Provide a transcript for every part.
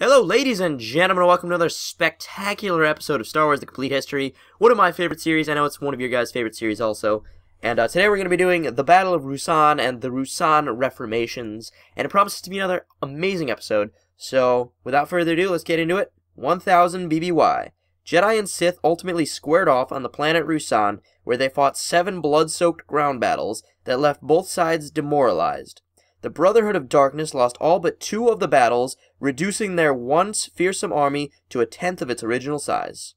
Hello, ladies and gentlemen, welcome to another spectacular episode of Star Wars The Complete History, one of my favorite series. I know it's one of your guys' favorite series also. And today we're going to be doing the Battle of Ruusan and the Ruusan Reformations, and it promises to be another amazing episode. So, without further ado, let's get into it. 1000 BBY. Jedi and Sith ultimately squared off on the planet Ruusan, where they fought 7 blood-soaked ground battles that left both sides demoralized. The Brotherhood of Darkness lost all but 2 of the battles, reducing their once fearsome army to 1/10 of its original size.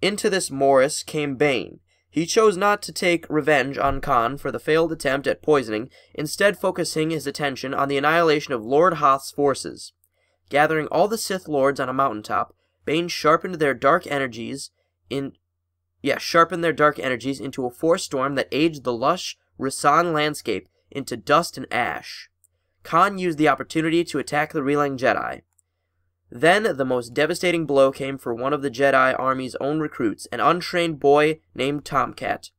Into this morass came Bane. He chose not to take revenge on Khan for the failed attempt at poisoning, instead focusing his attention on the annihilation of Lord Hoth's forces. Gathering all the Sith Lords on a mountaintop, Bane sharpened their dark energies into a force storm that aged the lush Ruusan landscape into dust and ash. Khan used the opportunity to attack the reeling Jedi. Then the most devastating blow came for one of the Jedi Army's own recruits, an untrained boy named Tomcat.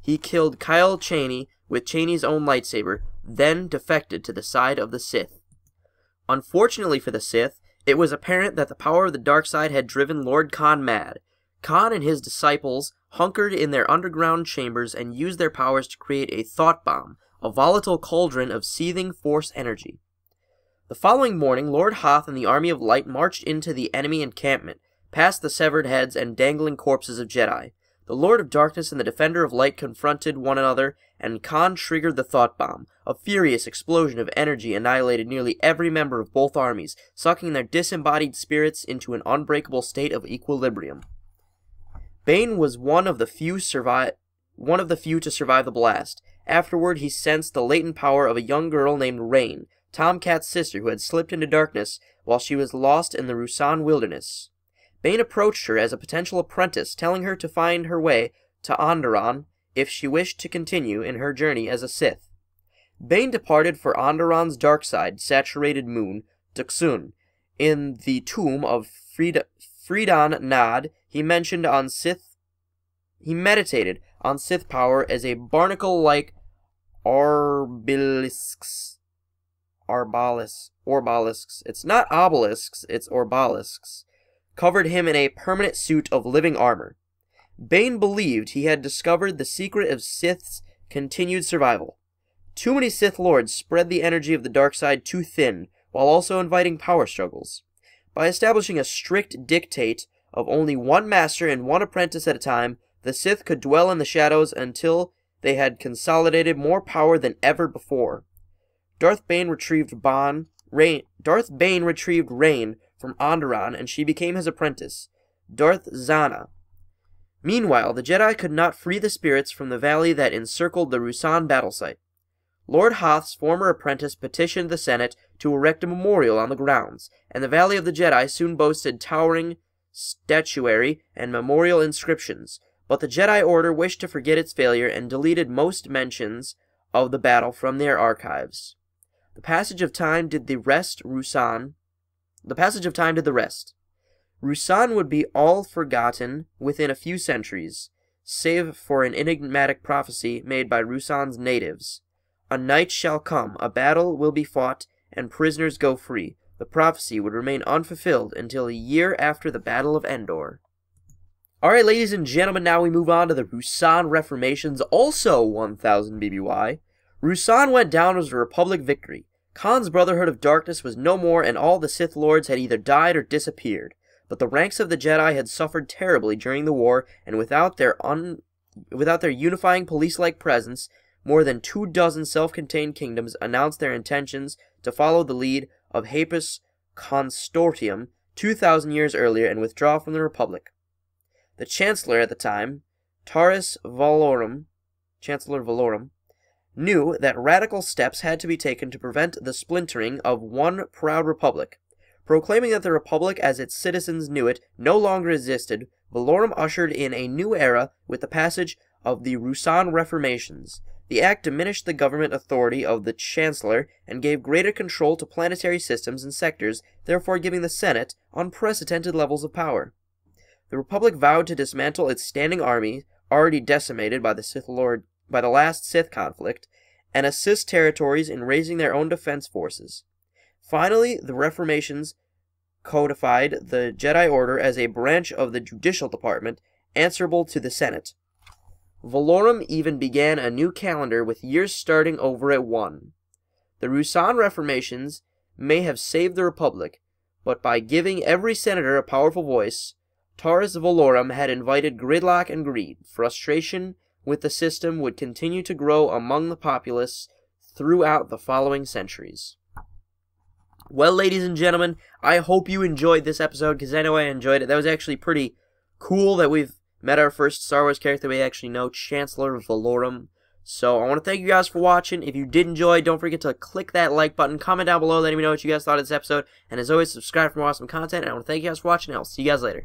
He killed Kyle Chaney with Chaney's own lightsaber, then defected to the side of the Sith. Unfortunately for the Sith, it was apparent that the power of the dark side had driven Lord Khan mad. Khan and his disciples hunkered in their underground chambers and used their powers to create a thought bomb, a volatile cauldron of seething force energy. The following morning, Lord Hoth and the Army of Light marched into the enemy encampment, past the severed heads and dangling corpses of Jedi. The Lord of Darkness and the Defender of Light confronted one another, and Khan triggered the thought bomb. A furious explosion of energy annihilated nearly every member of both armies, sucking their disembodied spirits into an unbreakable state of equilibrium. Bane was one of the few to survive the blast. Afterward, he sensed the latent power of a young girl named Rain, Tomcat's sister, who had slipped into darkness while she was lost in the Ruusan wilderness. Bane approached her as a potential apprentice, telling her to find her way to Onderon if she wished to continue in her journey as a Sith. Bane departed for Onderon's dark side, saturated moon, Duxun. In the tomb of Freedon Nad, he meditated on Sith power as a barnacle-like obelisks. It's not obelisks, it's obelisks. Covered him in a permanent suit of living armor. Bane believed he had discovered the secret of Sith's continued survival. Too many Sith Lords spread the energy of the dark side too thin, while also inviting power struggles. By establishing a strict dictate of only one master and one apprentice at a time, the Sith could dwell in the shadows until they had consolidated more power than ever before. Darth Bane retrieved Rain from Onderon, and she became his apprentice, Darth Zana. Meanwhile, the Jedi could not free the spirits from the valley that encircled the Ruusan battle site. Lord Hoth's former apprentice petitioned the Senate to erect a memorial on the grounds, and the Valley of the Jedi soon boasted towering statuary and memorial inscriptions. But the Jedi Order wished to forget its failure and deleted most mentions of the battle from their archives. The passage of time did the rest. Ruusan would be all forgotten within a few centuries, save for an enigmatic prophecy made by Ruusan's natives. A night shall come, a battle will be fought, and prisoners go free. The prophecy would remain unfulfilled until a year after the Battle of Endor. Alright, ladies and gentlemen, now we move on to the Ruusan Reformations, also 1000 BBY. Ruusan went down as a Republic victory. Khan's Brotherhood of Darkness was no more, and all the Sith Lords had either died or disappeared. But the ranks of the Jedi had suffered terribly during the war, and without their unifying police-like presence, more than 24 self-contained kingdoms announced their intentions to follow the lead of Haepus Consortium 2,000 years earlier and withdraw from the Republic. The Chancellor at the time, Chancellor Valorum, knew that radical steps had to be taken to prevent the splintering of one proud republic. Proclaiming that the Republic as its citizens knew it no longer existed, Valorum ushered in a new era with the passage of the Ruusan Reformations. The act diminished the government authority of the Chancellor and gave greater control to planetary systems and sectors, therefore giving the Senate unprecedented levels of power. The Republic vowed to dismantle its standing army, already decimated by the last Sith conflict, and assist territories in raising their own defense forces. Finally, the Reformations codified the Jedi Order as a branch of the judicial department, answerable to the Senate. Valorum even began a new calendar with years starting over at 1. The Ruusan Reformations may have saved the Republic, but by giving every senator a powerful voice, Taurus Valorum had invited gridlock and greed. Frustration with the system would continue to grow among the populace throughout the following centuries. Well, ladies and gentlemen, I hope you enjoyed this episode, because I know I enjoyed it. That was actually pretty cool that we've met our first Star Wars character we actually know, Chancellor Valorum. So I want to thank you guys for watching. If you did enjoy, don't forget to click that like button, comment down below, letting me know what you guys thought of this episode, and as always, subscribe for more awesome content, and I want to thank you guys for watching, and I'll see you guys later.